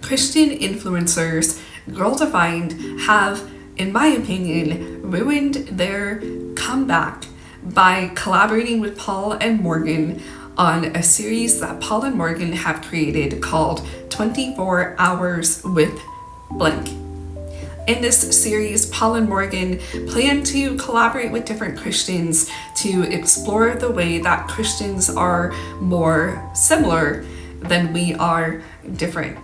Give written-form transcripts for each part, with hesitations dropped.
Christian influencers, Girl Defined, have, in my opinion, ruined their comeback by collaborating with Paul and Morgan on a series that Paul and Morgan have created called 24 Hours with Blank. In this series, Paul and Morgan plan to collaborate with different Christians to explore the way that Christians are more similar than we are different.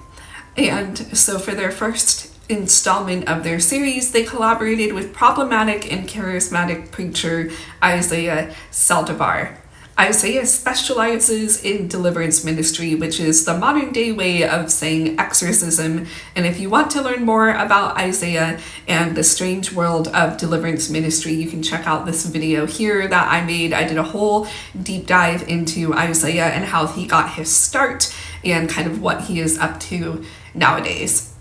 And so for their first installment of their series, they collaborated with problematic and charismatic preacher Isaiah Saldivar. Isaiah specializes in deliverance ministry, which is the modern day way of saying exorcism. And if you want to learn more about Isaiah and the strange world of deliverance ministry, you can check out this video here that I made. I did a whole deep dive into Isaiah and how he got his start and kind of what he is up to nowadays.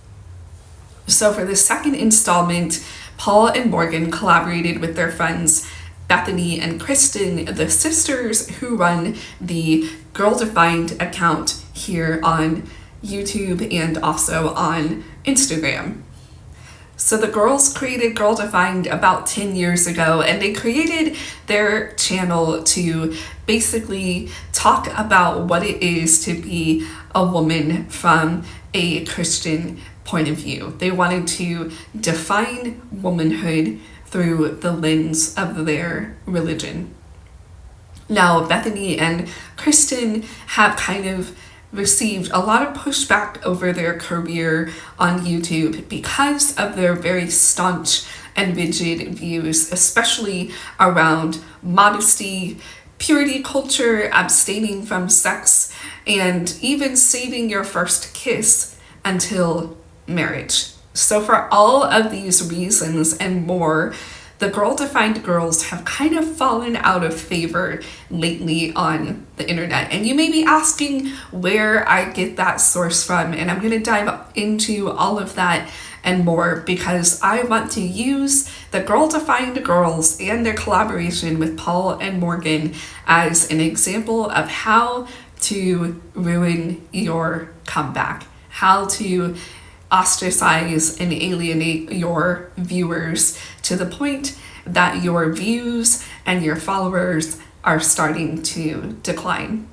So for the second installment, Paul and Morgan collaborated with their friends Bethany and Kristen, the sisters who run the Girl Defined account here on YouTube and also on Instagram. So the girls created Girl Defined about 10 years ago, and they created their channel to basically talk about what it is to be a woman from a Christian point of view. They wanted to define womanhood through the lens of their religion. Now, Bethany and Kristen have kind of received a lot of pushback over their career on YouTube because of their very staunch and rigid views, especially around modesty, purity culture, abstaining from sex, and even saving your first kiss until marriage. So for all of these reasons and more, the Girl Defined girls have kind of fallen out of favor lately on the internet. And you may be asking where I get that source from, and I'm going to dive into all of that and more because I want to use the Girl Defined girls and their collaboration with Paul and Morgan as an example of how to ruin your comeback, how to ostracize and alienate your viewers to the point that your views and your followers are starting to decline.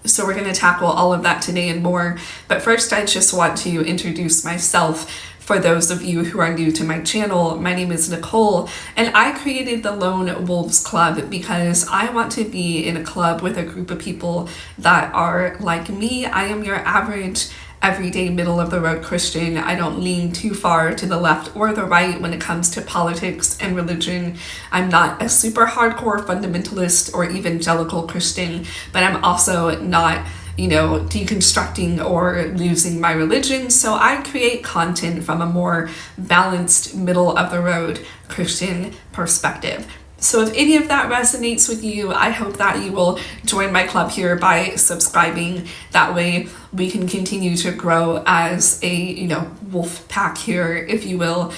So we're going to tackle all of that today and more. But first, I just want to introduce myself. For those of you who are new to my channel, my name is Nicole, and I created the Lone Wolves Club because I want to be in a club with a group of people that are like me. I am your average everyday middle of the road Christian. I don't lean too far to the left or the right when it comes to politics and religion. I'm not a super hardcore fundamentalist or evangelical Christian, but I'm also not, deconstructing or losing my religion. So I create content from a more balanced middle of the road Christian perspective. So if any of that resonates with you, I hope that you will join my club here by subscribing. That way we can continue to grow as a, wolf pack here, if you will.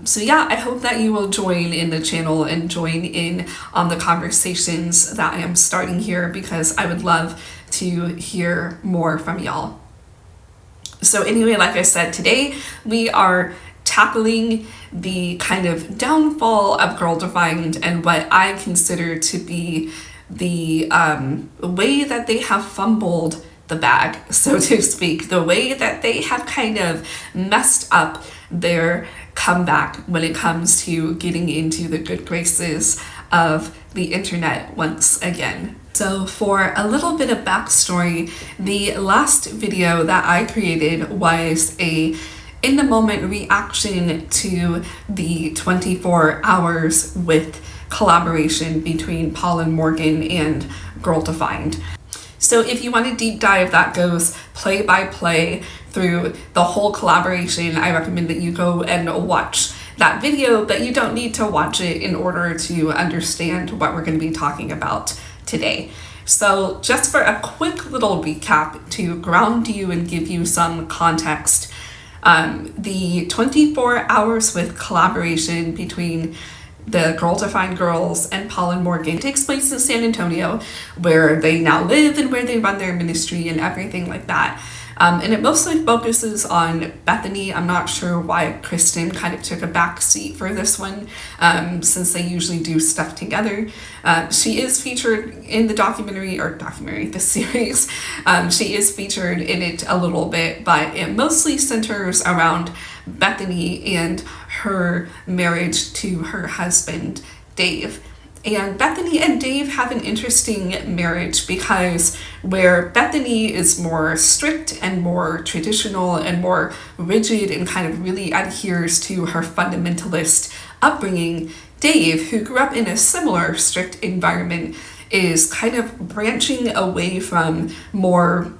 So yeah, I hope that you will join in the channel and join in on the conversations that I am starting here because I would love to hear more from y'all. So anyway, like I said, today we are tackling the kind of downfall of Girl Defined and what I consider to be the way that they have fumbled the bag, so to speak, the way that they have kind of messed up their comeback when it comes to getting into the good graces of the internet once again. So for a little bit of backstory, the last video that I created was a in the moment reaction to the 24 Hours with collaboration between Paul and Morgan and Girl Defined. So if you want a deep dive that goes play by play through the whole collaboration, I recommend that you go and watch that video, but you don't need to watch it in order to understand what we're going to be talking about today. So just for a quick little recap to ground you and give you some context, the 24 Hours with collaboration between the Girl Defined girls and Paul and Morgan takes place in San Antonio, where they now live and where they run their ministry and everything like that. And it mostly focuses on Bethany. I'm not sure why Kristen kind of took a back seat for this one, since they usually do stuff together. She is featured in the the series. She is featured in it a little bit, but it mostly centers around Bethany and her marriage to her husband, Dave. And Bethany and Dave have an interesting marriage because where Bethany is more strict and more traditional and more rigid and kind of really adheres to her fundamentalist upbringing, Dave, who grew up in a similar strict environment, is kind of branching away from more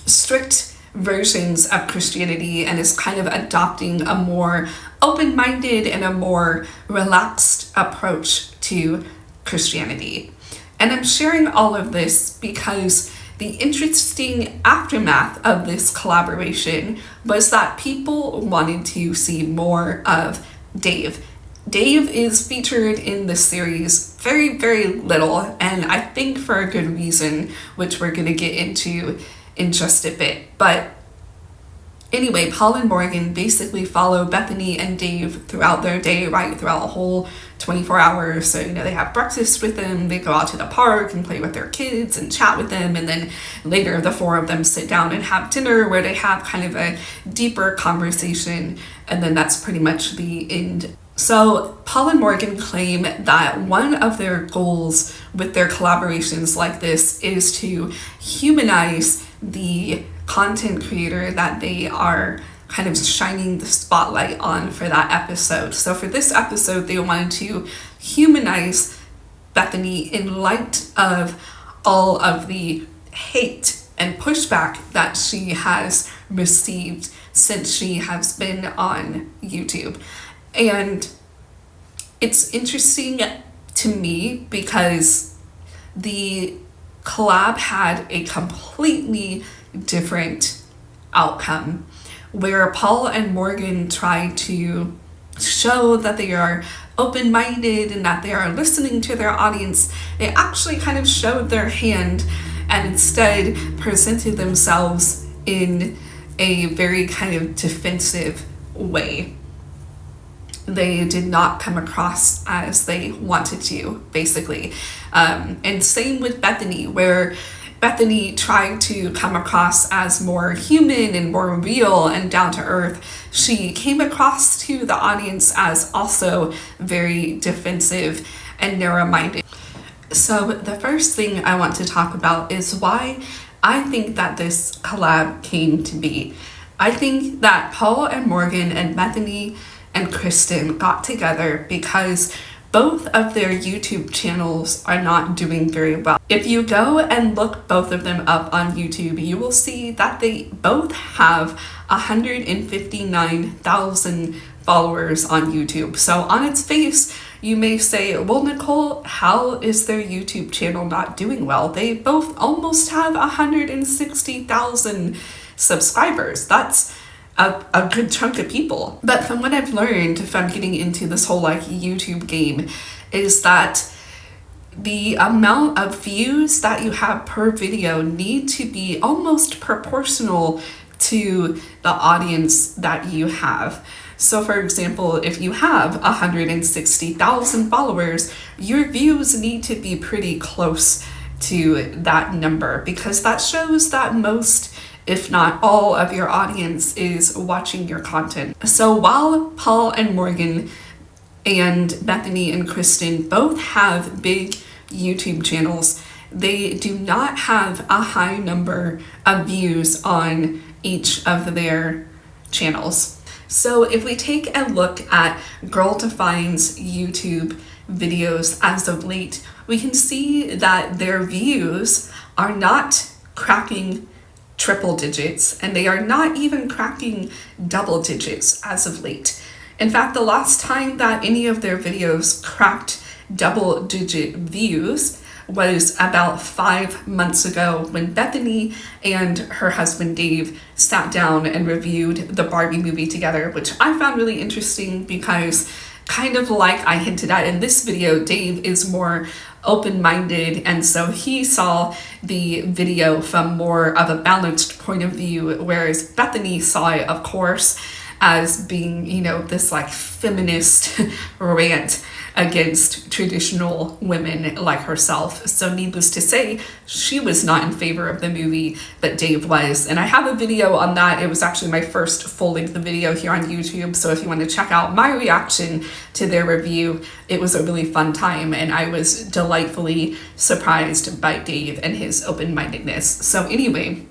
strict versions of Christianity and is kind of adopting a more open-minded and a more relaxed approach to Christianity. And I'm sharing all of this because the interesting aftermath of this collaboration was that people wanted to see more of Dave. Dave is featured in this series very, very little, and I think for a good reason, which we're going to get into in just a bit. But anyway, Paul and Morgan basically follow Bethany and Dave throughout their day, right, throughout a whole 24 hours. So, they have breakfast with them, they go out to the park and play with their kids and chat with them, and then later the four of them sit down and have dinner where they have kind of a deeper conversation, and then that's pretty much the end. So Paul and Morgan claim that one of their goals with their collaborations like this is to humanize the content creator that they are kind of shining the spotlight on for that episode. So for this episode, they wanted to humanize Bethany in light of all of the hate and pushback that she has received since she has been on YouTube. And it's interesting to me because the collab had a completely different outcome, where Paul and Morgan try to show that they are open-minded and that they are listening to their audience. They actually kind of showed their hand and instead presented themselves in a very kind of defensive way. They did not come across as they wanted to, basically. And same with Bethany, where Bethany tried to come across as more human and more real and down to earth. She came across to the audience as also very defensive and narrow-minded. So the first thing I want to talk about is why I think that this collab came to be. I think that Paul and Morgan and Bethany and Kristen got together because both of their YouTube channels are not doing very well. If you go and look both of them up on YouTube, you will see that they both have 159,000 followers on YouTube. So on its face, you may say, well, Nicole, how is their YouTube channel not doing well? They both almost have 160,000 subscribers. That's a good chunk of people. But from what I've learned from getting into this whole YouTube game is that the amount of views that you have per video need to be almost proportional to the audience that you have. So for example, if you have 160,000 followers, your views need to be pretty close to that number, because that shows that most, if not all, of your audience is watching your content. So while Paul and Morgan and Bethany and Kristen both have big YouTube channels, they do not have a high number of views on each of their channels. So if we take a look at Girl Define's YouTube videos as of late, we can see that their views are not cracking triple digits, and they are not even cracking double digits as of late. In fact, the last time that any of their videos cracked double-digit views was about 5 months ago when Bethany and her husband Dave sat down and reviewed the Barbie movie together, which I found really interesting because, kind of like I hinted at in this video, Dave is more open-minded, and so he saw the video from more of a balanced point of view, whereas Bethany saw it, of course, as being, you know, this like feminist rant against traditional women like herself. So needless to say, she was not in favor of the movie, but Dave was. And I have a video on that. It was actually my first full-length video here on YouTube. So if you want to check out my reaction to their review, it was a really fun time. And I was delightfully surprised by Dave and his open-mindedness. So anyway,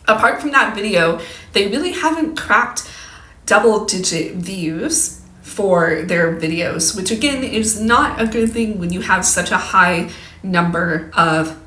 apart from that video, they really haven't cracked double-digit views for their videos, which again is not a good thing when you have such a high number of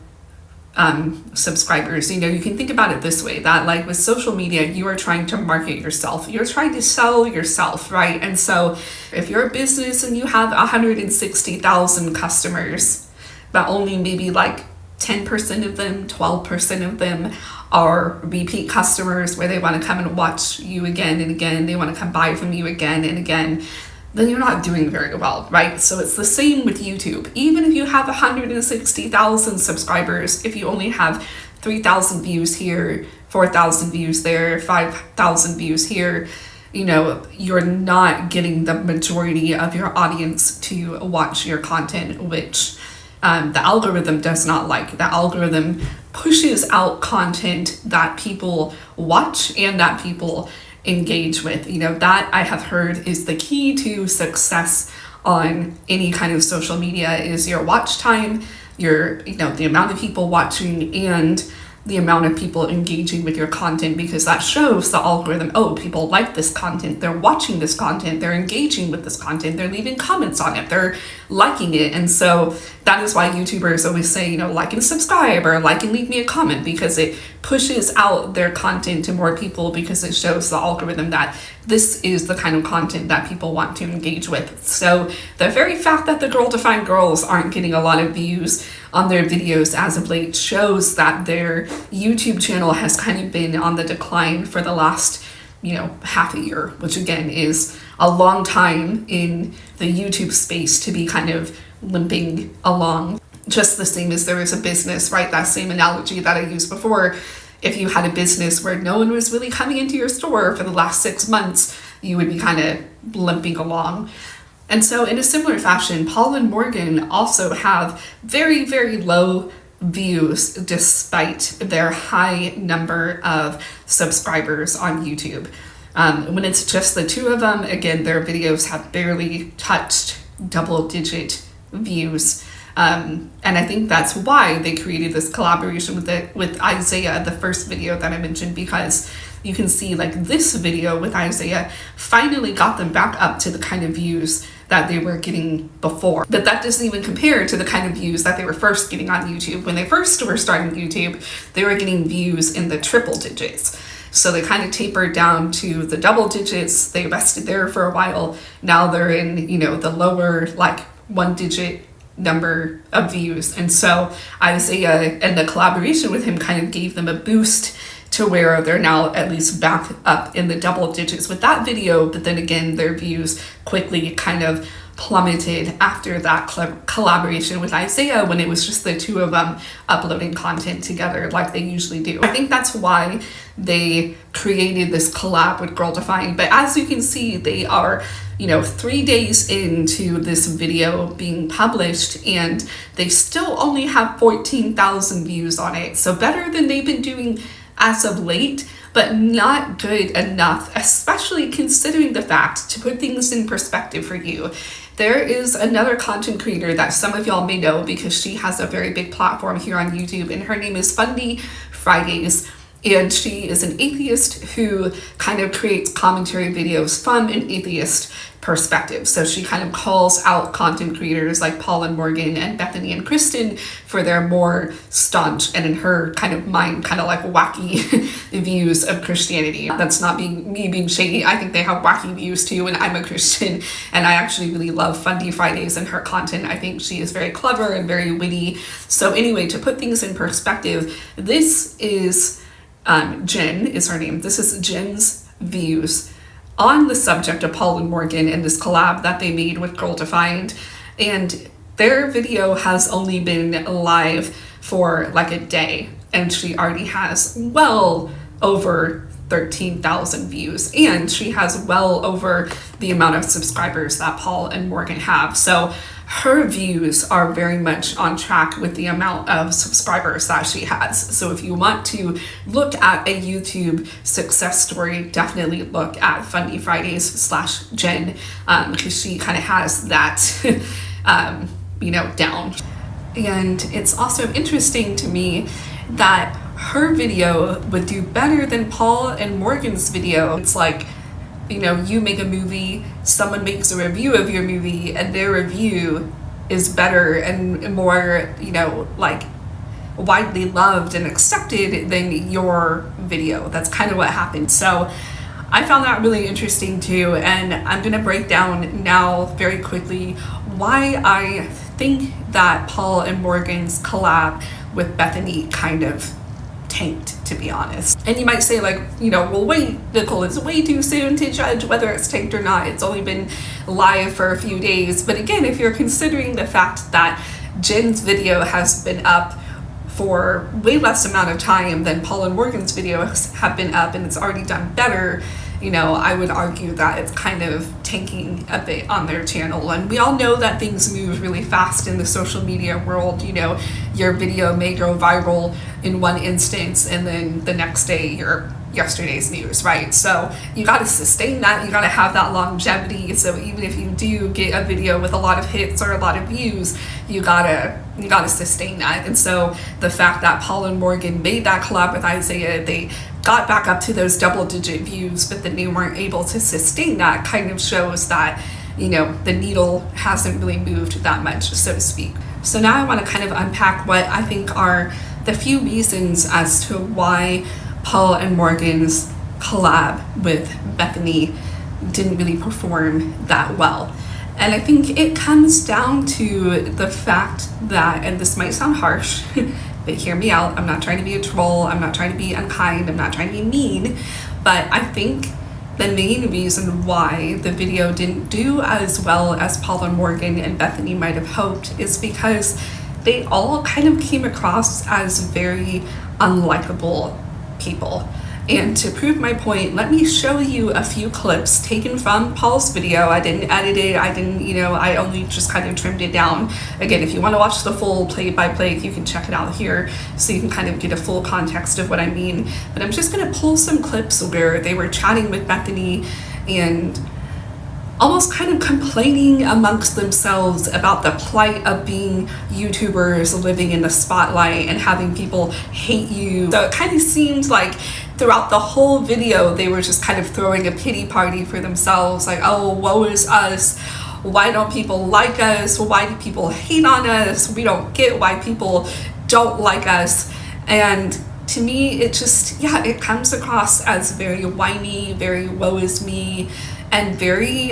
subscribers. You know, you can think about it this way, that like with social media, you are trying to market yourself. You're trying to sell yourself, right? And so if you're a business and you have 160,000 customers, but only maybe like 10% of them, 12% of them are repeat customers where they want to come and watch you again and again, they want to come buy from you again and again, then you're not doing very well, right? So it's the same with YouTube. Even if you have 160,000 subscribers, if you only have 3,000 views here, 4,000 views there, 5,000 views here, you know, you're not getting the majority of your audience to watch your content, which the algorithm does not like. The algorithm pushes out content that people watch and that people engage with. You know, that I have heard is the key to success on any kind of social media is your watch time, your, you know, the amount of people watching and the amount of people engaging with your content, because that shows the algorithm, oh, people like this content, they're watching this content, they're engaging with this content, they're leaving comments on it, they're liking it. And so that is why YouTubers always say, you know, like and subscribe, or like and leave me a comment, because it pushes out their content to more people, because it shows the algorithm that this is the kind of content that people want to engage with. So the very fact that the Girl Defined girls aren't getting a lot of views on their videos as of late shows that their YouTube channel has kind of been on the decline for the last, you know, half a year, which again is a long time in the YouTube space to be kind of limping along. Just the same as there is a business, right? That same analogy that I used before. If you had a business where no one was really coming into your store for the last 6 months, you would be kind of limping along. And so in a similar fashion, Paul and Morgan also have very, very low views despite their high number of subscribers on YouTube. When it's just the two of them, again, their videos have barely touched double-digit views. And I think that's why they created this collaboration with Isaiah, the first video that I mentioned, because you can see like this video with Isaiah finally got them back up to the kind of views that they were getting before. But that doesn't even compare to the kind of views that they were first getting on YouTube. When they first were starting YouTube, they were getting views in the triple digits. So they kind of tapered down to the double digits. They rested there for a while. Now they're in, you know, the lower like 1-digit number of views. And so Isaiah and the collaboration with him kind of gave them a boost to where they're now at least back up in the double digits with that video. But then again, their views quickly kind of plummeted after that collaboration with Isaiah, when it was just the two of them uploading content together like they usually do. I think that's why they created this collab with Girl Defined. But as you can see, they are, you know, 3 days into this video being published and they still only have 14,000 views on it. So better than they've been doing as of late, but not good enough, especially considering the fact, to put things in perspective for you, there is another content creator that some of y'all may know because she has a very big platform here on YouTube, and her name is Fundy Fridays. And she is an atheist who kind of creates commentary videos from an atheist perspective. So she kind of calls out content creators like Paul and Morgan and Bethany and Kristen for their more staunch and, in her kind of mind, kind of like wacky views of Christianity. That's not me being shady. I think they have wacky views too, and I'm a Christian, and I actually really love Fundy Fridays and her content. I think she is very clever and very witty. So anyway, to put things in perspective, this is Jen is her name. This is Jen's views on the subject of Paul and Morgan and this collab that they made with Girl Defined. And their video has only been live for like a day, and she already has well over 13,000 views, and she has well over the amount of subscribers that Paul and Morgan have. So her views are very much on track with the amount of subscribers that she has. So if you want to look at a YouTube success story, definitely look at Funny Fridays / Jen, because she kind of has that down. And it's also interesting to me that her video would do better than Paul and Morgan's video. It's like, you make a movie, someone makes a review of your movie, and their review is better and more, like widely loved and accepted than your video. That's kind of what happened. So I found that really interesting too, and I'm gonna break down now very quickly why I think that Paul and Morgan's collab with Bethany kind of tanked, to be honest. And you might say well, wait, Nicole, it's way too soon to judge whether it's tanked or not. It's only been live for a few days. But again, if you're considering the fact that Jen's video has been up for way less amount of time than Paul and Morgan's videos have been up, and it's already done better, I would argue that it's kind of tanking a bit on their channel. And we all know that things move really fast in the social media world. Your video may go viral in one instance, and then the next day you're yesterday's news, right? So you got to sustain that. You got to have that longevity. So even if you do get a video with a lot of hits or a lot of views, you gotta sustain that. And so the fact that Paul and Morgan made that collab with Isaiah, they got back up to those double-digit views, but then they weren't able to sustain that, kind of shows that the needle hasn't really moved that much, so to speak. So now I want to kind of unpack what I think are the few reasons as to why Paul and Morgan's collab with Bethany didn't really perform that well. And I think it comes down to the fact that, and this might sound harsh, but hear me out, I'm not trying to be a troll, I'm not trying to be unkind, I'm not trying to be mean, but I think the main reason why the video didn't do as well as Paul and Morgan and Bethany might have hoped is because they all kind of came across as very unlikable people. And to prove my point, let me show you a few clips taken from Paul's video. I didn't edit it, I only just kind of trimmed it down. Again, if you want to watch the full play-by-play, you can check it out here so you can kind of get a full context of what I mean. But I'm just going to pull some clips where they were chatting with Bethany and almost kind of complaining amongst themselves about the plight of being YouTubers living in the spotlight and having people hate you. So it kind of seemed like throughout the whole video, they were just kind of throwing a pity party for themselves, like, oh, woe is us. Why don't people like us? Why do people hate on us? We don't get why people don't like us. And to me, it just, it comes across as very whiny, very woe is me, and very,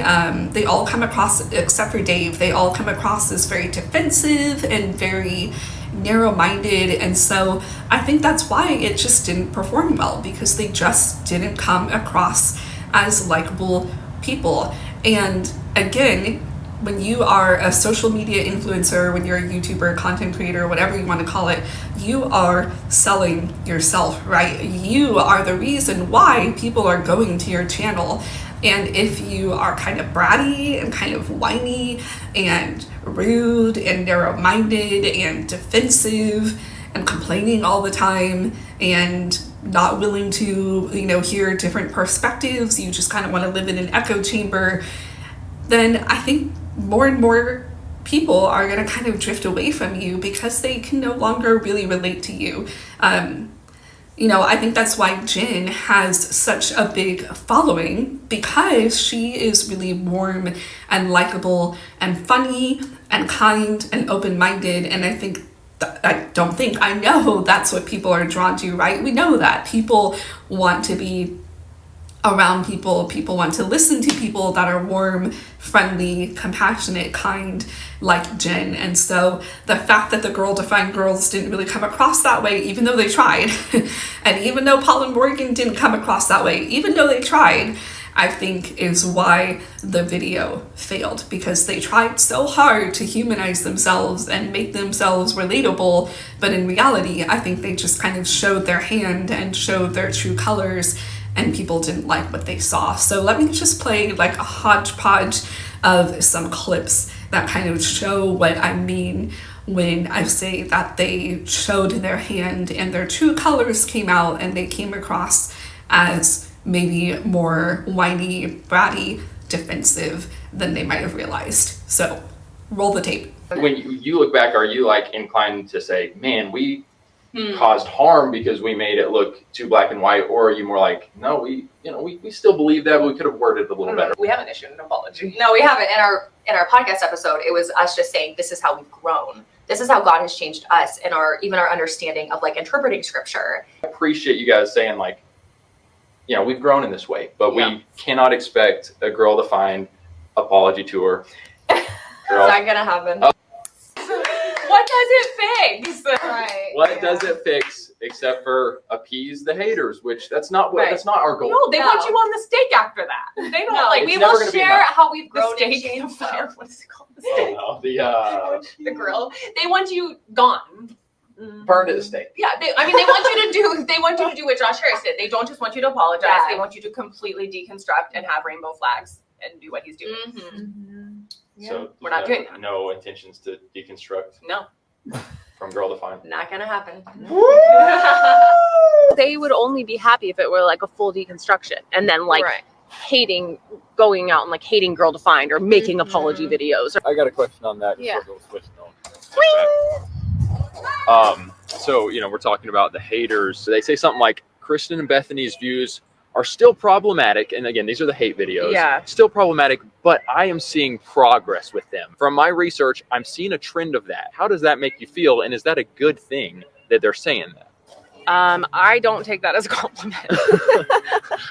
they all come across, except for Dave, they all come across as very defensive and very narrow-minded. And so I think that's why it just didn't perform well, because they just didn't come across as likable people. And again, when you are a social media influencer, when you're a YouTuber, content creator, whatever you want to call it, you are selling yourself, right? You are the reason why people are going to your channel. And if you are kind of bratty and kind of whiny and rude and narrow-minded and defensive and complaining all the time and not willing to, hear different perspectives, you just kind of want to live in an echo chamber, then I think more and more people are going to kind of drift away from you because they can no longer really relate to you. I think that's why Jen has such a big following, because she is really warm and likable and funny and kind and open-minded. And I know that's what people are drawn to, right? We know that people want to be around people want to listen to people that are warm, friendly, compassionate, kind, like Jen. And so the fact that the Girl Defined girls didn't really come across that way, even though they tried, and even though Paul and Morgan didn't come across that way, even though they tried, I think is why the video failed, because they tried so hard to humanize themselves and make themselves relatable, but in reality, I think they just kind of showed their hand and showed their true colors, and people didn't like what they saw. So let me just play like a hodgepodge of some clips that kind of show what I mean when I say that they showed their hand and their true colors came out, and they came across as maybe more whiny, bratty, defensive than they might have realized. So roll the tape. When you look back, are you like inclined to say, man, we caused harm because we made it look too black and white? Or are you more like, no, we still believe that, but we could have worded it a little better? We haven't issued an apology. No, we haven't. In our podcast episode, it was us just saying, this is how we've grown. This is how God has changed us and even our understanding of like interpreting scripture. I appreciate you guys saying like, we've grown in this way, but we cannot expect a girl-defined apology tour. It's not gonna happen. What does it fix? Right. What does it fix except for appease the haters? Which that's not our goal. No, they want you on the stake after that. They don't we will share how we've grown and changed. What is it called? The stake. Oh, no, the grill. They want you gone. Burned at the stake. Yeah, they want you to do what Josh Harris did. They don't just want you to apologize. Yeah. They want you to completely deconstruct and have rainbow flags and do what he's doing. Yeah. So we're not doing that. No intentions to deconstruct. No. From girl defined. Not gonna happen. They would only be happy if it were like a full deconstruction, and then like going out and like hating girl defined or making apology videos. I got a question on that. Yeah. So, we're talking about the haters. They say something like Kristen and Bethany's views are still problematic. And again, these are the hate videos. Yeah. Still problematic, but I am seeing progress with them. From my research, I'm seeing a trend of that. How does that make you feel? And is that a good thing that they're saying that? I don't take that as a compliment.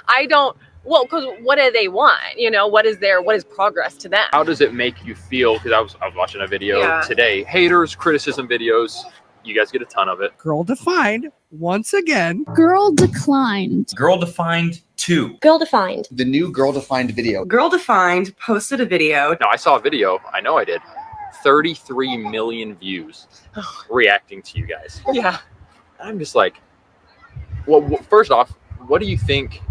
I don't. Well, because what do they want? What is progress to them? How does it make you feel? Because I was watching a video today. Haters, criticism videos. You guys get a ton of it. Girl defined once again. Girl declined. Girl defined 2. Girl defined. The new girl defined video. Girl defined posted a video. No, I saw a video. I know I did. 33 million views reacting to you guys. Yeah. I'm just like, well, first off, what do you think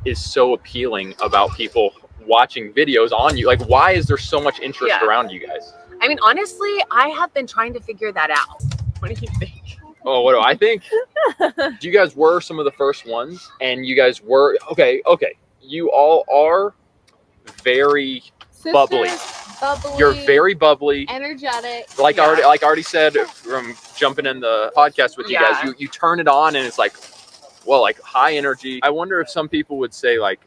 is so appealing about people watching videos on you? Like, why is there so much interest around you guys? I mean, honestly, I have been trying to figure that out. What do you think? Oh, what do I think? You guys were some of the first ones, and you guys were okay. You all are very bubbly. You're very bubbly, energetic. Like I already said from jumping in the podcast with you guys. You turn it on, and it's like, well, like high energy. I wonder if some people would say like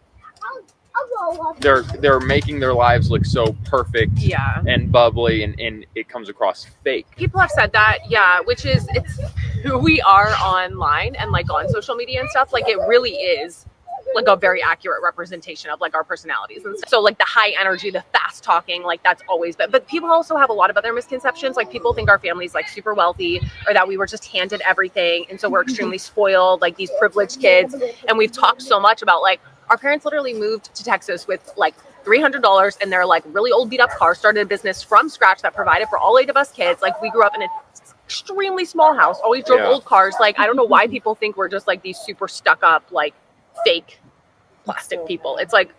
they're making their lives look so perfect and bubbly, and it comes across fake. People have said that, which is it's who we are online and like on social media and stuff. Like it really is like a very accurate representation of like our personalities and stuff. So like the high energy, the fast talking, like that's always been. But people also have a lot of other misconceptions. Like people think our family's like super wealthy, or that we were just handed everything, and so we're extremely spoiled, like these privileged kids. And we've talked so much about like our parents literally moved to Texas with like $300 and their like really old beat up car, started a business from scratch that provided for all 8 of us kids. Like we grew up in an extremely small house, always drove old cars. Like I don't know why people think we're just like these super stuck up, like fake plastic people. It's like,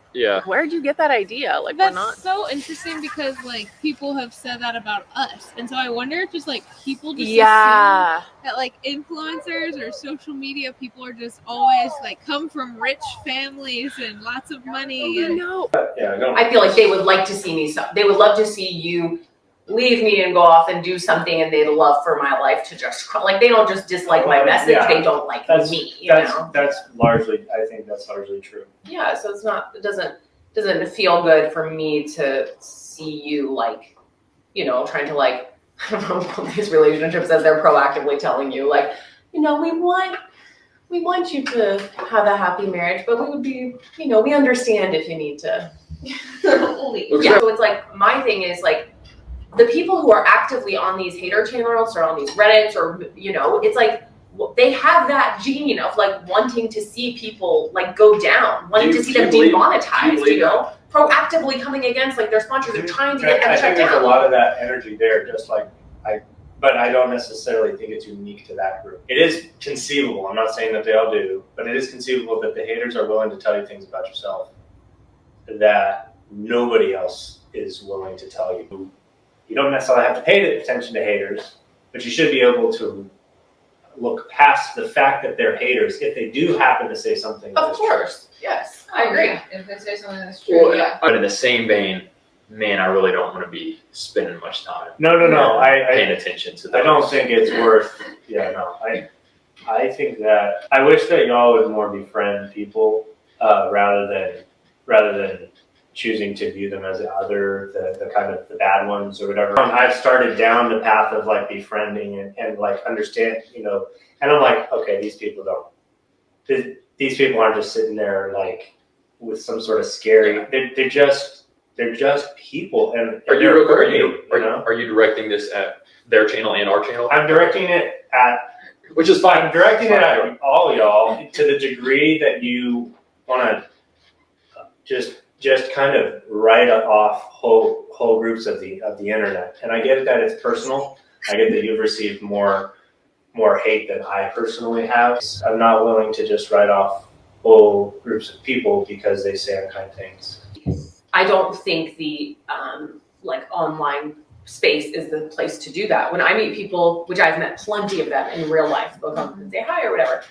where'd you get that idea? Like that's we're not so interesting, because like people have said that about us, and so I wonder if just like people just assume that like influencers or social media people are just always like come from rich families and lots of money. I feel like they would like to see me. They would love to see you leave me and go off and do something, and they'd love for my life to just like they don't just dislike my message, they don't like me. That's largely, I think that's largely true. Yeah, so it doesn't feel good for me to see you like, trying to like, I don't know, these relationships as they're proactively telling you like, we want you to have a happy marriage, but we would be, we understand if you need to leave. So it's like my thing is like, the people who are actively on these hater channels or on these Reddits or, it's like they have that gene of like wanting to see people like go down, wanting to see them demonetized, you know, proactively coming against like their sponsors and trying to get them I shut think down. there's a lot of that energy there, just like but I don't necessarily think it's unique to that group. It is conceivable, I'm not saying that they all do, but it is conceivable that the haters are willing to tell you things about yourself that nobody else is willing to tell you. You don't necessarily have to pay attention to haters, but you should be able to look past the fact that they're haters if they do happen to say something. Of course, yes, I agree. If they say something that's true, Well, yeah. but in the same vein, man, I really don't want to be spending much time No. paying attention to that. I don't think it's worth. I think that I wish that y'all would more befriend people rather than choosing to view them as the kind of the bad ones or whatever. I've started down the path of like befriending and like understand, you know, and I'm like, okay, these people aren't just sitting there like with some sort of scary. They're just people. And Are you directing this at their channel and our channel? I'm directing it at. Which is fine. I'm directing it at all y'all to the degree that you want to just kind of write off whole groups of the internet. And I get that it's personal. I get that you've received more hate than I personally have. I'm not willing to just write off whole groups of people because they say unkind things. I don't think the like online space is the place to do that. When I meet people, which I've met plenty of them in real life, they'll come and say hi or whatever.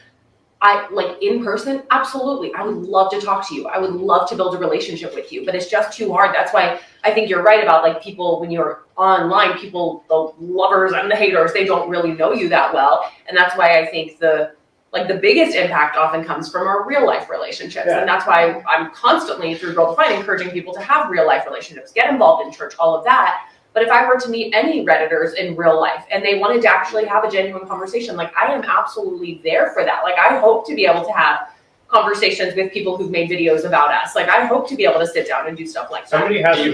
I like in person, absolutely. I would love to talk to you. I would love to build a relationship with you, but it's just too hard. That's why I think you're right about like people, when you're online, people, the lovers and the haters, they don't really know you that well. And that's why I think the biggest impact often comes from our real life relationships. Yeah. And that's why I'm constantly through Girl Defined encouraging people to have real life relationships, get involved in church, all of that. But if I were to meet any Redditors in real life and they wanted to actually have a genuine conversation, like I am absolutely there for that. Like I hope to be able to have conversations with people who've made videos about us. Like I hope to be able to sit down and do stuff like that. Somebody has to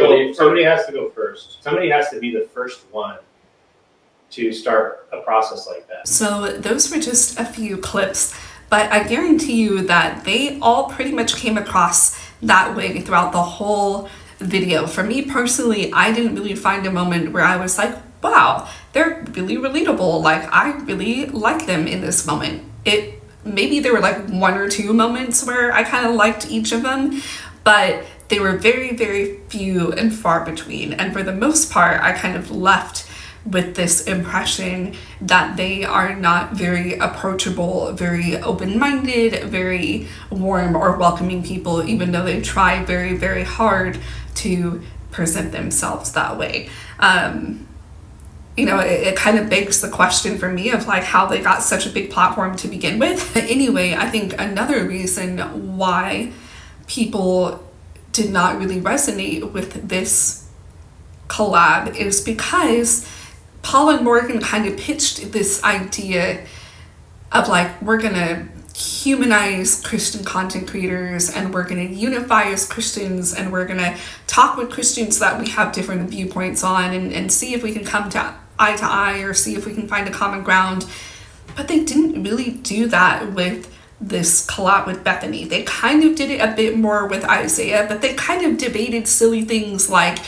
go first. Somebody has to be the first one to start a process like that. So those were just a few clips, but I guarantee you that they all pretty much came across that way throughout the whole video. For me personally, I didn't really find a moment where I was like, wow, they're really relatable. Like I really like them in this moment. Maybe there were like one or two moments where I kind of liked each of them, but they were very, very few and far between. And for the most part, I kind of left with this impression that they are not very approachable, very open-minded, very warm or welcoming people, even though they try very, very hard to present themselves that way. You know, it kind of begs the question for me of like how they got such a big platform to begin with. Anyway, I think another reason why people did not really resonate with this collab is because Paul and Morgan kind of pitched this idea of like, we're gonna humanize Christian content creators and we're gonna unify as Christians and we're gonna talk with Christians that we have different viewpoints on and see if we can come to eye or see if we can find a common ground. But they didn't really do that with this collab with Bethany. They kind of did it a bit more with Isaiah, but they kind of debated silly things like,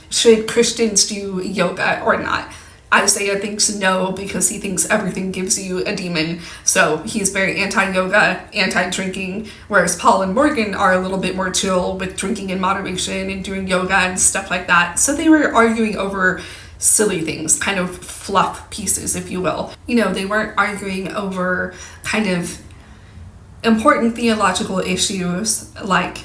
should Christians do yoga or not? Isaiah thinks no because he thinks everything gives you a demon. So he's very anti-yoga, anti-drinking, whereas Paul and Morgan are a little bit more chill with drinking in moderation and doing yoga and stuff like that. So they were arguing over silly things, kind of fluff pieces, if you will. You know, they weren't arguing over kind of important theological issues like,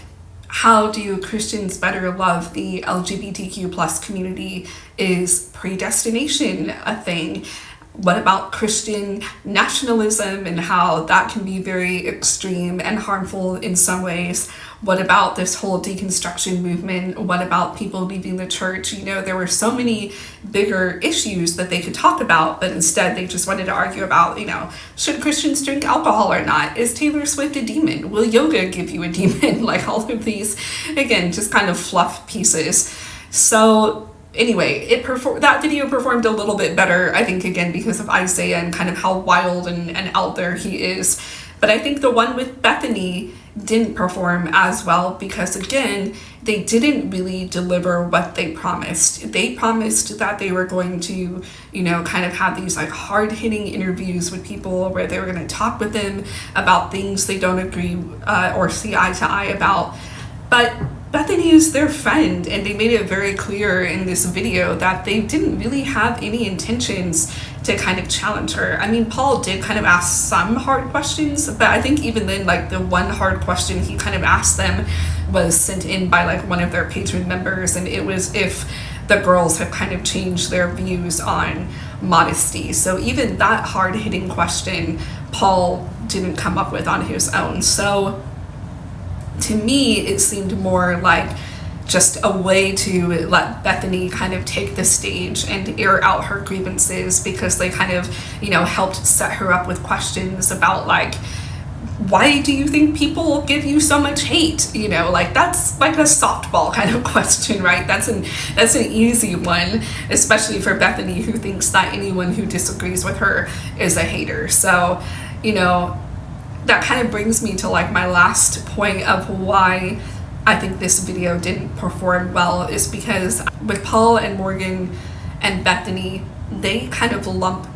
how do Christians better love the LGBTQ plus community? Is predestination a thing? What about Christian nationalism and how that can be very extreme and harmful in some ways? What about this whole deconstruction movement? What about people leaving the church? You know, there were so many bigger issues that they could talk about, but instead they just wanted to argue about, you know, should Christians drink alcohol or not? Is Taylor Swift a demon? Will yoga give you a demon? Like all of these, again, just kind of fluff pieces. So anyway, that video performed a little bit better, I think, again, because of Isaiah and kind of how wild and out there he is. But I think the one with Bethany didn't perform as well because, again, they didn't really deliver what they promised. They promised that they were going to, kind of have these like hard-hitting interviews with people where they were going to talk with them about things they don't agree or see eye to eye about. But Bethany is their friend, and they made it very clear in this video that they didn't really have any intentions to kind of challenge her. I mean, Paul did kind of ask some hard questions, but I think even then, like, the one hard question he kind of asked them was sent in by like one of their patron members, and it was if the girls have kind of changed their views on modesty. So even that hard-hitting question, Paul didn't come up with on his own. So to me, it seemed more like just a way to let Bethany kind of take the stage and air out her grievances, because they kind of, helped set her up with questions about like, why do you think people give you so much hate? That's like a softball kind of question, right? That's an easy one, especially for Bethany, who thinks that anyone who disagrees with her is a hater. So, that kind of brings me to like my last point of why I think this video didn't perform well, is because with Paul and Morgan and Bethany, they kind of lump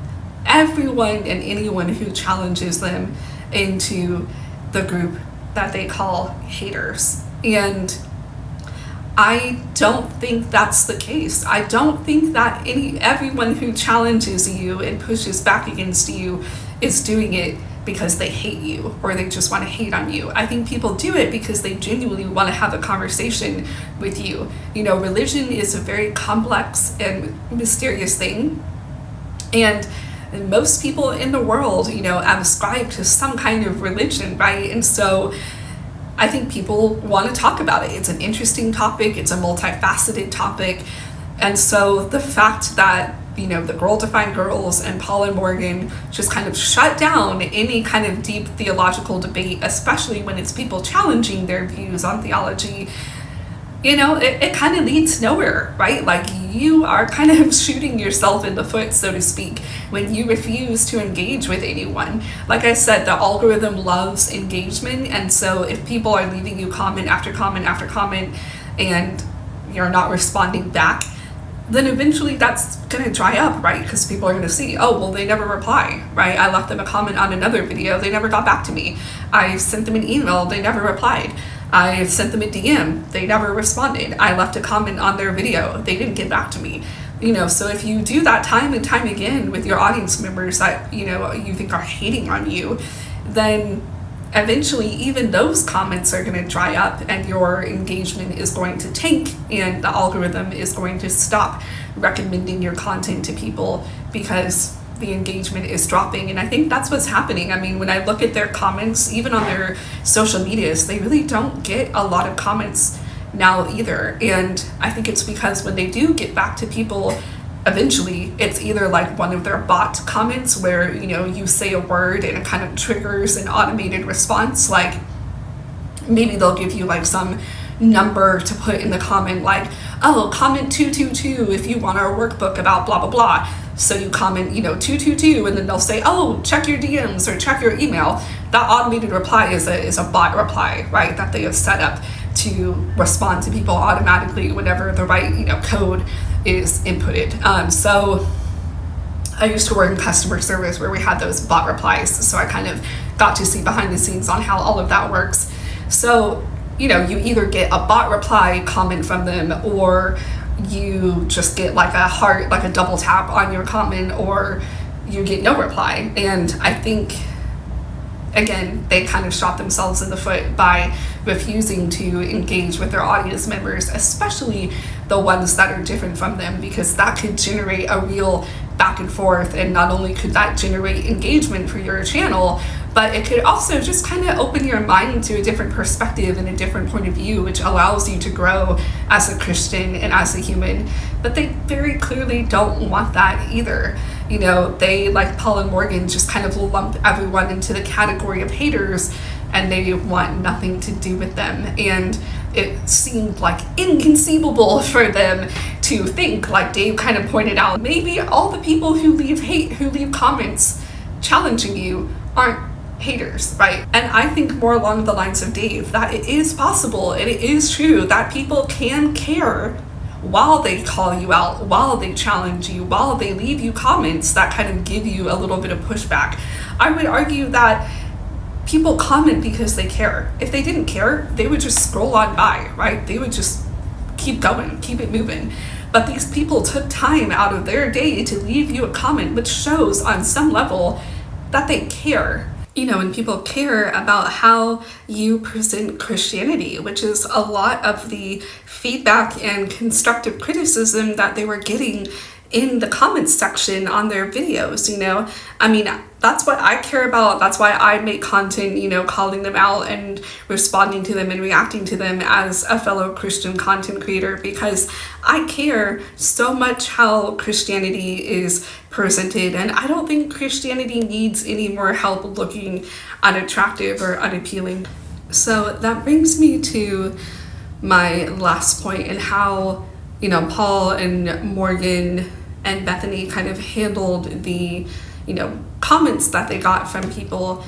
everyone and anyone who challenges them into the group that they call haters. And I don't think that's the case. I don't think that everyone who challenges you and pushes back against you is doing it because they hate you or they just want to hate on you. I think people do it because they genuinely want to have a conversation with you. Religion is a very complex and mysterious thing. And most people in the world, ascribe to some kind of religion, right? And so I think people want to talk about it. It's an interesting topic. It's a multifaceted topic. And so the fact that the Girl Defined Girls and Paul and Morgan just kind of shut down any kind of deep theological debate, especially when it's people challenging their views on theology, it kind of leads nowhere, right? Like, you are kind of shooting yourself in the foot, so to speak, when you refuse to engage with anyone. Like I said, the algorithm loves engagement, and so if people are leaving you comment after comment after comment and you're not responding back, then eventually that's going to dry up, right? Because people are going to see, oh, well, they never reply, right? I left them a comment on another video, they never got back to me. I sent them an email, they never replied. I sent them a DM, they never responded. I left a comment on their video, they didn't get back to me. So if you do that time and time again with your audience members that, you think are hating on you, then eventually even those comments are going to dry up and your engagement is going to tank, and the algorithm is going to stop recommending your content to people because the engagement is dropping. And I think that's what's happening. I mean, when I look at their comments, even on their social medias, they really don't get a lot of comments now either. And I think it's because when they do get back to people, eventually it's either like one of their bot comments where, you say a word and it kind of triggers an automated response. Like, maybe they'll give you like some number to put in the comment, like, oh, comment 222 if you want our workbook about blah, blah, blah. So you comment, 222, and then they'll say, oh, check your DMs or check your email. That automated reply is a bot reply, right? That they have set up to respond to people automatically whenever the right, code is inputted. So I used to work in customer service where we had those bot replies. So I kind of got to see behind the scenes on how all of that works. So, you either get a bot reply comment from them, or you just get like a heart, like a double tap on your comment, or you get no reply. And I think, again, they kind of shot themselves in the foot by refusing to engage with their audience members, especially the ones that are different from them, because that could generate a real back and forth. And not only could that generate engagement for your channel, but it could also just kind of open your mind to a different perspective and a different point of view, which allows you to grow as a Christian and as a human. But they very clearly don't want that either. They, like Paul and Morgan, just kind of lump everyone into the category of haters, and they want nothing to do with them. And it seemed like inconceivable for them to think, like Dave kind of pointed out, maybe all the people who leave comments challenging you aren't haters, right? And I think more along the lines of Dave, that it is possible and it is true that people can care while they call you out, while they challenge you, while they leave you comments that kind of give you a little bit of pushback. I would argue that people comment because they care. If they didn't care, they would just scroll on by, right? They would just keep going, keep it moving. But these people took time out of their day to leave you a comment, which shows on some level that they care. You know, and people care about how you present Christianity, which is a lot of the feedback and constructive criticism that they were getting in the comments section on their videos, you know? I mean, that's what I care about. That's why I make content, you know, calling them out and responding to them and reacting to them as a fellow Christian content creator, because I care so much how Christianity is presented. And I don't think Christianity needs any more help looking unattractive or unappealing. So that brings me to my last point and how, you know, Paul and Morgan and Bethany kind of handled the, you know, comments that they got from people.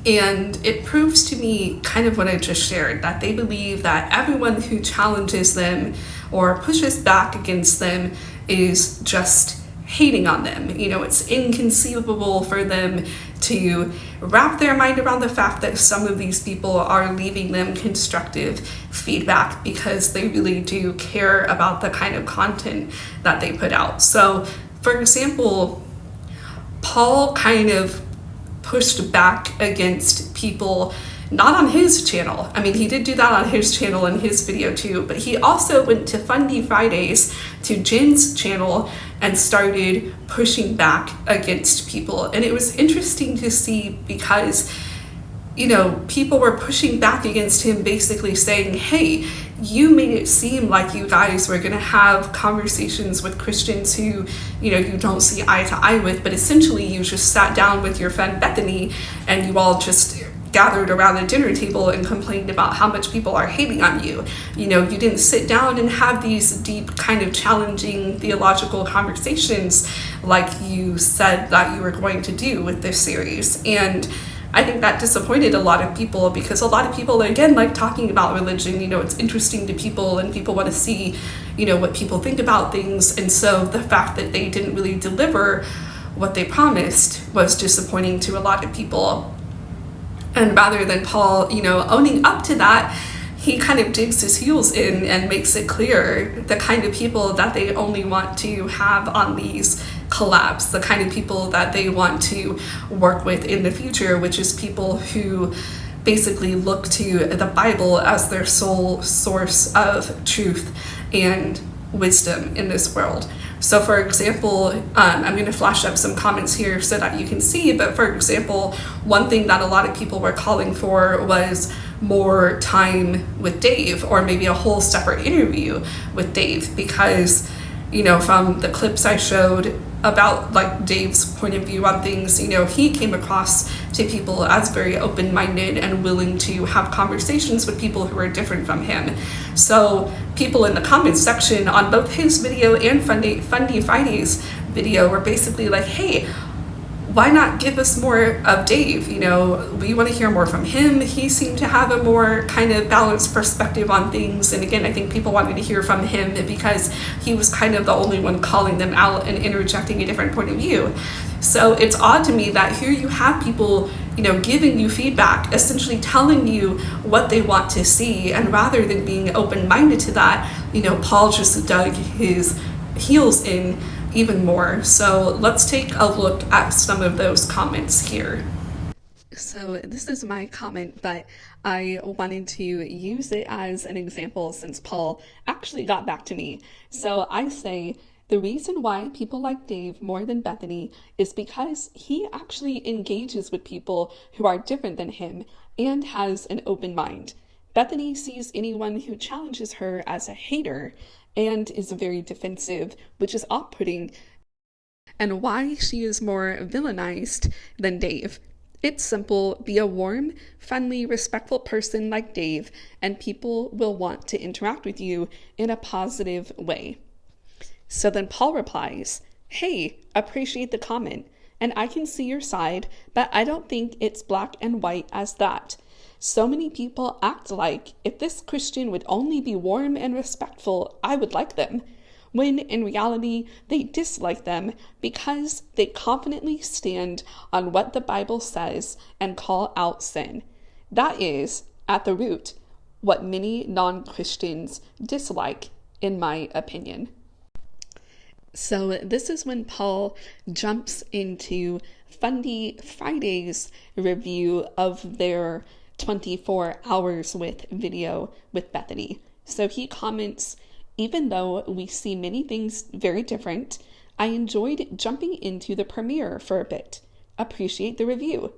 And it proves to me kind of what I just shared, that they believe that everyone who challenges them or pushes back against them is just hating on them. You know, it's inconceivable for them to wrap their mind around the fact that some of these people are leaving them constructive feedback because they really do care about the kind of content that they put out. So, for example, Paul kind of pushed back against people, not on his channel. I mean, he did do that on his channel and his video too, but he also went to Fundy Fridays, to Jen's channel, and started pushing back against people. And it was interesting to see because, you know, people were pushing back against him, basically saying, hey, you made it seem like you guys were gonna have conversations with Christians who, you know, you don't see eye to eye with, but essentially you just sat down with your friend Bethany and you all just gathered around a dinner table and complained about how much people are hating on you. You know, you didn't sit down and have these deep kind of challenging theological conversations like you said that you were going to do with this series. And I think that disappointed a lot of people, because a lot of people, again, like talking about religion. You know, it's interesting to people and people want to see, you know, what people think about things. And so the fact that they didn't really deliver what they promised was disappointing to a lot of people. And rather than Paul, you know, owning up to that, he kind of digs his heels in and makes it clear the kind of people that they only want to have on these collabs, the kind of people that they want to work with in the future, which is people who basically look to the Bible as their sole source of truth and wisdom in this world. So for example, I'm going to flash up some comments here so that you can see, but for example, one thing that a lot of people were calling for was more time with Dave, or maybe a whole separate interview with Dave, because, you know, from the clips I showed about like Dave's point of view on things, you know, he came across to people as very open-minded and willing to have conversations with people who are different from him. So people in the comments section on both his video and Fundy Fridays video were basically like, hey, why not give us more of Dave? You know, we want to hear more from him. He seemed to have a more kind of balanced perspective on things. And again, I think people wanted to hear from him because he was kind of the only one calling them out and interjecting a different point of view. So it's odd to me that here you have people, you know, giving you feedback, essentially telling you what they want to see. And rather than being open-minded to that, you know, Paul just dug his heels in even more. So let's take a look at some of those comments here. So this is my comment, but I wanted to use it as an example since Paul actually got back to me. So I say, the reason why people like Dave more than Bethany is because he actually engages with people who are different than him and has an open mind. Bethany sees anyone who challenges her as a hater and is very defensive, which is off-putting, and why she is more villainized than Dave. It's simple. Be a warm, friendly, respectful person like Dave, and people will want to interact with you in a positive way. So then Paul replies, hey, appreciate the comment, and I can see your side, but I don't think it's black and white as that. So many people act like if this Christian would only be warm and respectful, I would like them, when in reality they dislike them because they confidently stand on what the Bible says and call out sin. That is, at the root, what many non-Christians dislike, in my opinion. So this is when Paul jumps into Fundy Friday's review of their 24 hours with video with Bethany. So he comments, even though we see many things very different, I enjoyed jumping into the premiere for a bit. Appreciate the review.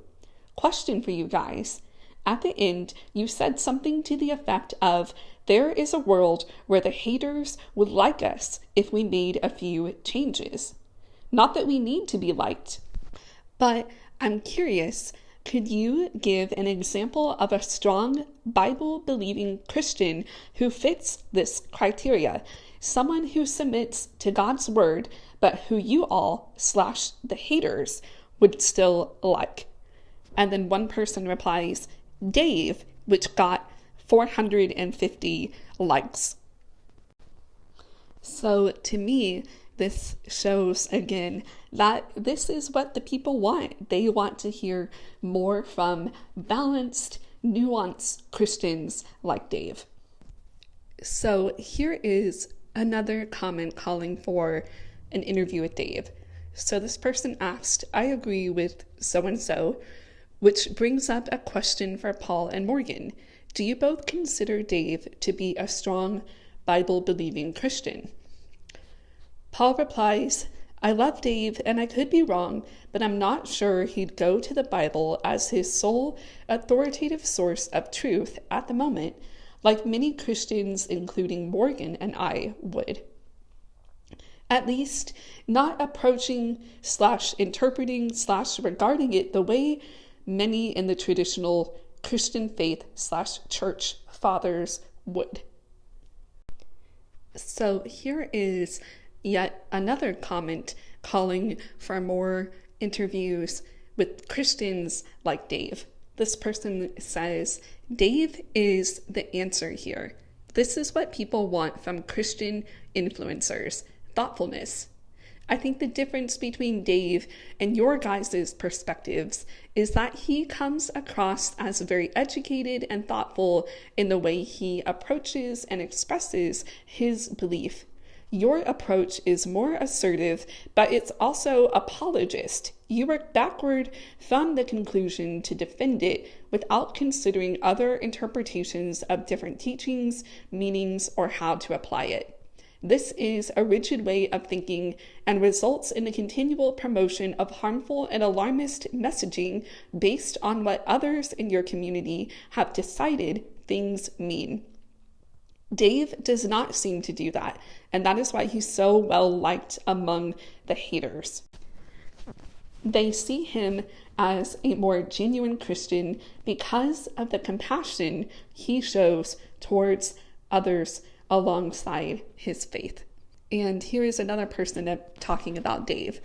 Question for you guys. At the end, you said something to the effect of, there is a world where the haters would like us if we made a few changes. Not that we need to be liked, but I'm curious, could you give an example of a strong Bible-believing Christian who fits this criteria? Someone who submits to God's word, but who you all / the haters would still like. And then one person replies, Dave, which got 450 likes. So to me, this shows again that this is what the people want. They want to hear more from balanced, nuanced Christians like Dave. So here is another comment calling for an interview with Dave. So this person asked, I agree with so-and-so, which brings up a question for Paul and Morgan. Do you both consider Dave to be a strong Bible-believing Christian? Paul replies, I love Dave and I could be wrong, but I'm not sure he'd go to the Bible as his sole authoritative source of truth at the moment, like many Christians, including Morgan and I, would. At least not approaching / interpreting / regarding it the way many in the traditional Christian faith / church fathers would. So here is yet another comment calling for more interviews with Christians like Dave. This person says, Dave is the answer here. This is what people want from Christian influencers, thoughtfulness. I think the difference between Dave and your guys' perspectives is that he comes across as very educated and thoughtful in the way he approaches and expresses his belief. Your approach is more assertive, but it's also apologist. You work backward from the conclusion to defend it without considering other interpretations of different teachings, meanings, or how to apply it. This is a rigid way of thinking and results in a continual promotion of harmful and alarmist messaging based on what others in your community have decided things mean. Dave does not seem to do that, and that is why he's so well liked among the haters. They see him as a more genuine Christian because of the compassion he shows towards others alongside his faith. And here is another person talking about Dave.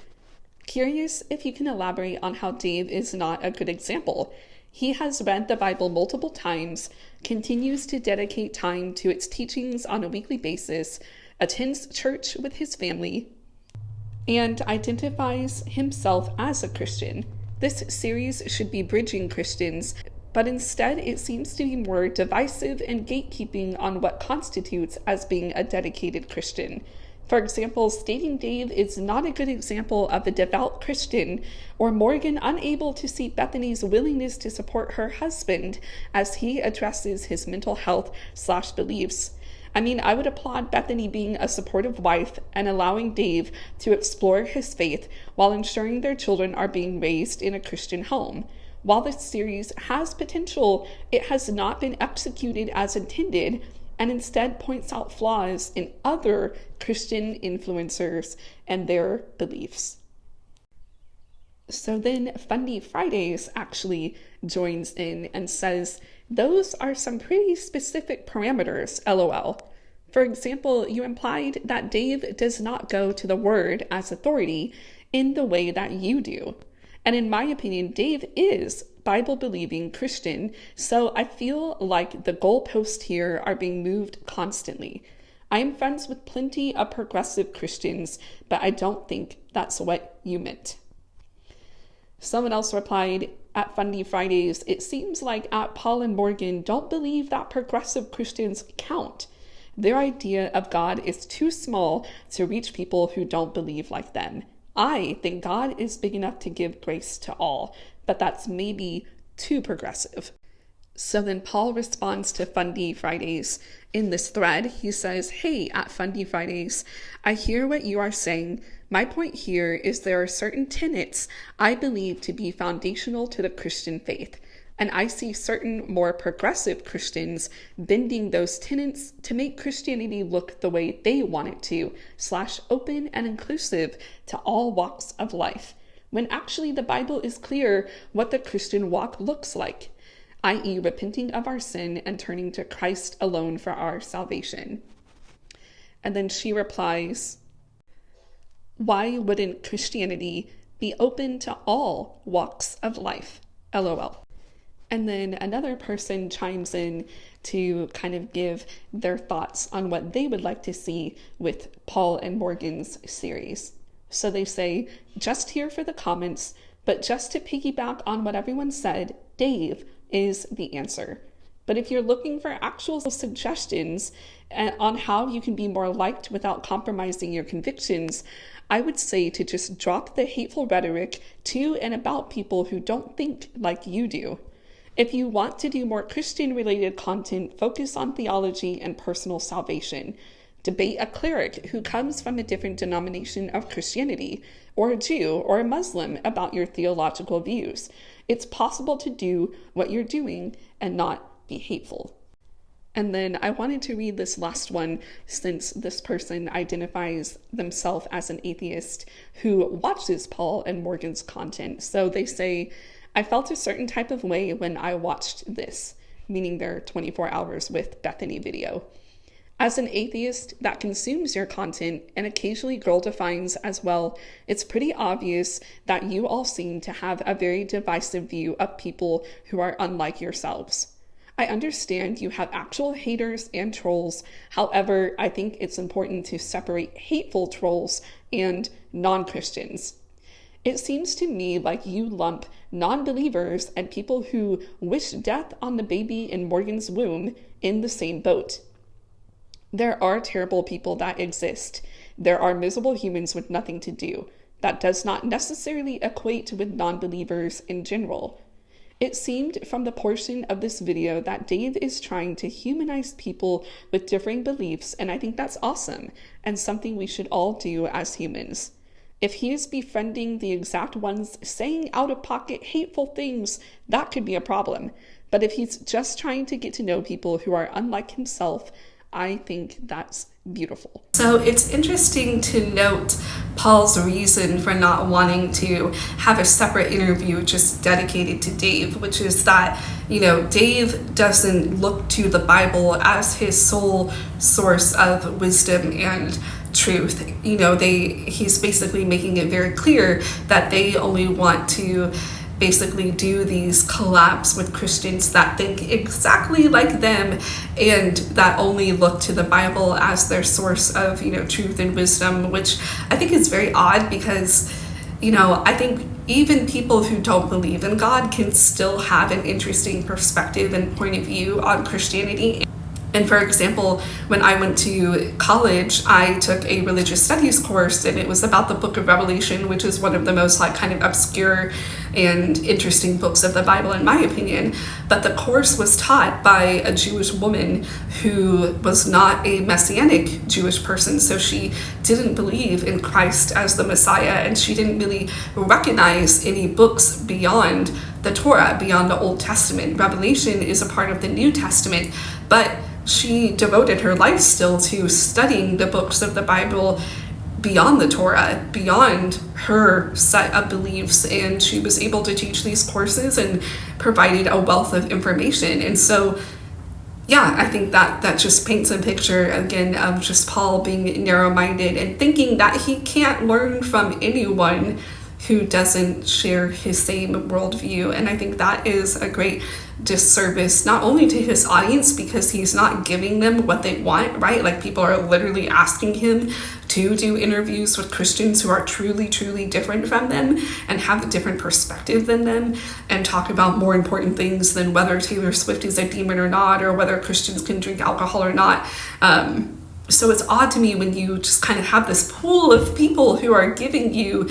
Curious if you can elaborate on how Dave is not a good example. He has read the Bible multiple times, continues to dedicate time to its teachings on a weekly basis, attends church with his family, and identifies himself as a Christian. This series should be bridging Christians, but instead it seems to be more divisive and gatekeeping on what constitutes as being a dedicated Christian. For example, stating Dave is not a good example of a devout Christian, or Morgan unable to see Bethany's willingness to support her husband as he addresses his mental health / beliefs. I mean, I would applaud Bethany being a supportive wife and allowing Dave to explore his faith while ensuring their children are being raised in a Christian home. While this series has potential, it has not been executed as intended, and instead points out flaws in other Christian influencers and their beliefs. So then Fundy Fridays actually joins in and says, those are some pretty specific parameters, LOL. For example, you implied that Dave does not go to the word as authority in the way that you do. And in my opinion, Dave is Bible-believing Christian, so I feel like the goalposts here are being moved constantly. I am friends with plenty of progressive Christians, but I don't think that's what you meant. Someone else replied, at Fundy Fridays, it seems like at Paul and Morgan don't believe that progressive Christians count. Their idea of God is too small to reach people who don't believe like them. I think God is big enough to give grace to all, but that's maybe too progressive. So then Paul responds to Fundy Fridays in this thread. He says, hey, at Fundy Fridays, I hear what you are saying. My point here is there are certain tenets I believe to be foundational to the Christian faith, and I see certain more progressive Christians bending those tenets to make Christianity look the way they want it to, /open and inclusive to all walks of life, when actually the Bible is clear what the Christian walk looks like, i.e. repenting of our sin and turning to Christ alone for our salvation. And then she replies, why wouldn't Christianity be open to all walks of life? LOL. And then another person chimes in to kind of give their thoughts on what they would like to see with Paul and Morgan's series. So they say, just here for the comments, but just to piggyback on what everyone said, Dave is the answer. But if you're looking for actual suggestions on how you can be more liked without compromising your convictions, I would say to just drop the hateful rhetoric to and about people who don't think like you do. If you want to do more Christian-related content, focus on theology and personal salvation. Debate a cleric who comes from a different denomination of Christianity, or a Jew or a Muslim about your theological views. It's possible to do what you're doing and not be hateful. And then I wanted to read this last one since this person identifies themselves as an atheist who watches Paul and Morgan's content. So they say, I felt a certain type of way when I watched this, meaning their 24 hours with Bethany video. As an atheist that consumes your content and occasionally girl defines as well, it's pretty obvious that you all seem to have a very divisive view of people who are unlike yourselves. I understand you have actual haters and trolls. However, I think it's important to separate hateful trolls and non-Christians. It seems to me like you lump non-believers and people who wish death on the baby in Morgan's womb in the same boat. There are terrible people that exist. There are miserable humans with nothing to do. That does not necessarily equate with non-believers in general. It seemed from the portion of this video that Dave is trying to humanize people with differing beliefs, and I think that's awesome and something we should all do as humans. If he is befriending the exact ones saying out-of-pocket hateful things, that could be a problem. But if he's just trying to get to know people who are unlike himself, I think that's beautiful. So it's interesting to note Paul's reason for not wanting to have a separate interview just dedicated to Dave, which is that, Dave doesn't look to the Bible as his sole source of wisdom and truth. He's basically making it very clear that they only want to basically do these collabs with Christians that think exactly like them and that only look to the Bible as their source of, truth and wisdom, which I think is very odd because, I think even people who don't believe in God can still have an interesting perspective and point of view on Christianity. And for example, when I went to college, I took a religious studies course and it was about the book of Revelation, which is one of the most kind of obscure and interesting books of the Bible, in my opinion. But the course was taught by a Jewish woman who was not a Messianic Jewish person. So she didn't believe in Christ as the Messiah, and she didn't really recognize any books beyond the Torah, beyond the Old Testament. Revelation is a part of the New Testament, but she devoted her life still to studying the books of the Bible beyond the Torah, beyond her set of beliefs, and she was able to teach these courses and provided a wealth of information. And so yeah, I think that just paints a picture again of just Paul being narrow-minded and thinking that he can't learn from anyone who doesn't share his same worldview. And I think that is a great disservice, not only to his audience, because he's not giving them what they want, right? Like, people are literally asking him to do interviews with Christians who are truly, truly different from them and have a different perspective than them, and talk about more important things than whether Taylor Swift is a demon or not, or whether Christians can drink alcohol or not. So it's odd to me when you just kind of have this pool of people who are giving you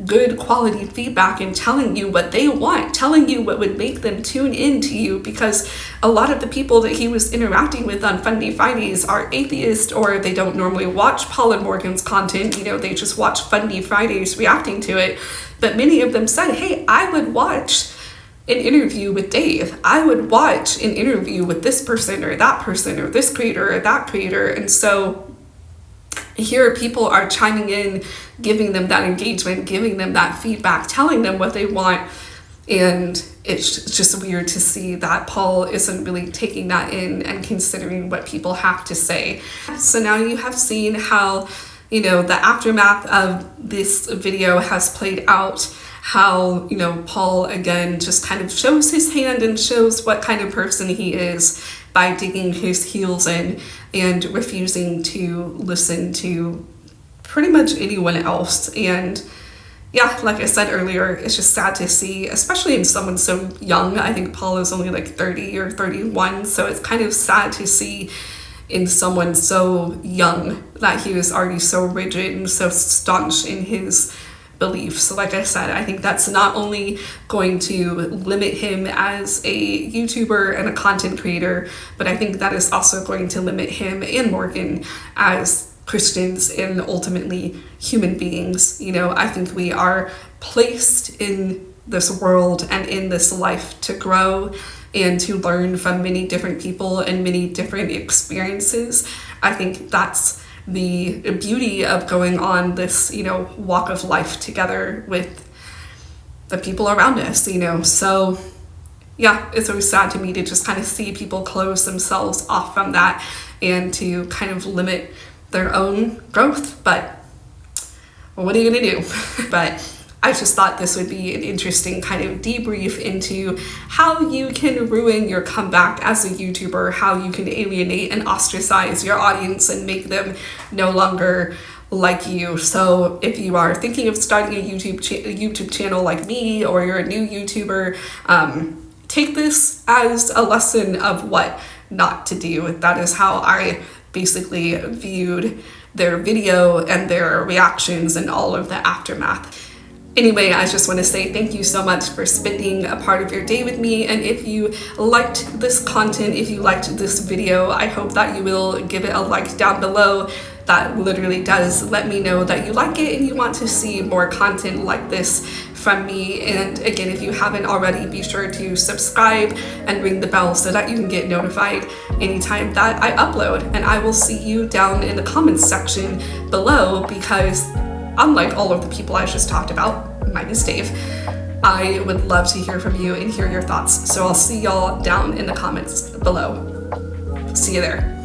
good quality feedback and telling you what they want, telling you what would make them tune in to you, because a lot of the people that he was interacting with on Funny Fridays are atheists, or they don't normally watch Paul and Morgan's content, you know, they just watch Funny Fridays reacting to it. But many of them said, hey, I would watch an interview with Dave. I would watch an interview with this person or that person or this creator or that creator. And so here people are chiming in, giving them that engagement, giving them that feedback, telling them what they want. And it's just weird to see that Paul isn't really taking that in and considering what people have to say. So now you have seen how, you know, the aftermath of this video has played out, how, you know, Paul again just kind of shows his hand and shows what kind of person he is by digging his heels in and refusing to listen to pretty much anyone else. And yeah, like I said earlier, it's just sad to see, especially in someone so young. I think Paul is only like 30 or 31, so it's kind of sad to see in someone so young that he was already so rigid and so staunch in his beliefs. So like I said, I think that's not only going to limit him as a YouTuber and a content creator, but I think that is also going to limit him and Morgan as Christians and ultimately human beings. You know, I think we are placed in this world and in this life to grow and to learn from many different people and many different experiences. I think that's the beauty of going on this, you know, walk of life together with the people around us, you know. So yeah, it's always sad to me to just kind of see people close themselves off from that and to kind of limit their own growth. But what are you gonna do? But I just thought this would be an interesting kind of debrief into how you can ruin your comeback as a YouTuber, how you can alienate and ostracize your audience and make them no longer like you. So if you are thinking of starting a YouTube channel like me, or you're a new YouTuber, take this as a lesson of what not to do. That is how I basically viewed their video and their reactions and all of the aftermath. Anyway, I just want to say thank you so much for spending a part of your day with me. And if you liked this content, if you liked this video, I hope that you will give it a like down below. That literally does let me know that you like it and you want to see more content like this from me. And again, if you haven't already, be sure to subscribe and ring the bell so that you can get notified anytime that I upload. And I will see you down in the comments section below, because unlike all of the people I just talked about, minus Dave, I would love to hear from you and hear your thoughts. So I'll see y'all down in the comments below. See you there.